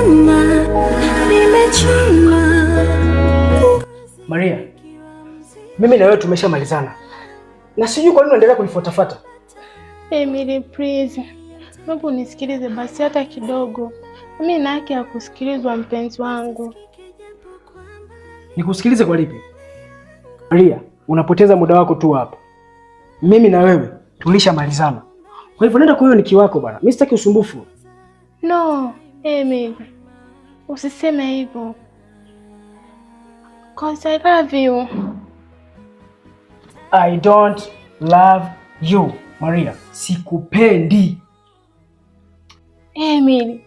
kama nimechoma. Maria, mimi na wewe tumeshamalizana. Na sijui kwa nini unaendelea kunifuatafuata. Emily, please. Naomba unisikilize basi hata kidogo. Mimi na haki ya kusikilizwa mpenzi wangu. Nikusikilize kwa lipi? Maria, unapoteza muda wako tu hapa. Mimi na wewe tulishamalizana. Kwa hivyo nenda kwa hiyo niki wako bwana. Mimi sitaki usumbufu. No, Emily. Usiseme hivyo. Cause I love you. I don't love you, Maria. Sikupendi. Emily.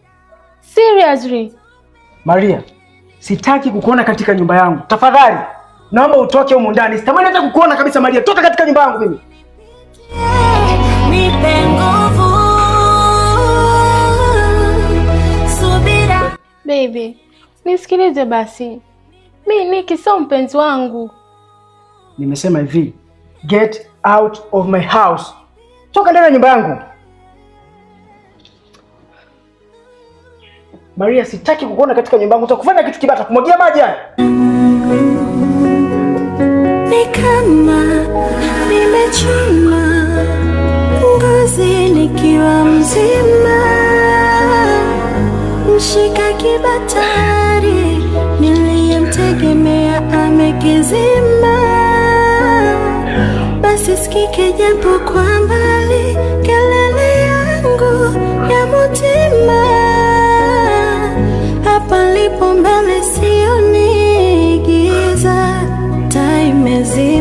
Seriously? Maria, sitaki kukuona katika nyumba yangu. Tafadhali, naomba utoke humu ndani. Sitamani hata kukuona kabisa Maria. Toka katika nyumba yangu mimi. Nipe nguvu. Subira. Baby, nisikilize basi. Mimi Niki sio mpenzi wangu. Nimesema hivi, get out of my house. Toka ndani ya nyumba yangu. Maria, sitaki kukuona katika nyumba yangu. Utakufanya kitu kibaya, kumwagia maji haya. Ni kama nimechoma ngozi nikiwa mzima, mshika kibatari niliyemtegemea amekizima. Basi sikike japo kwa mbali kelele yangu ya mutima. Hapa lipo mbele sioni giza, taa imezima.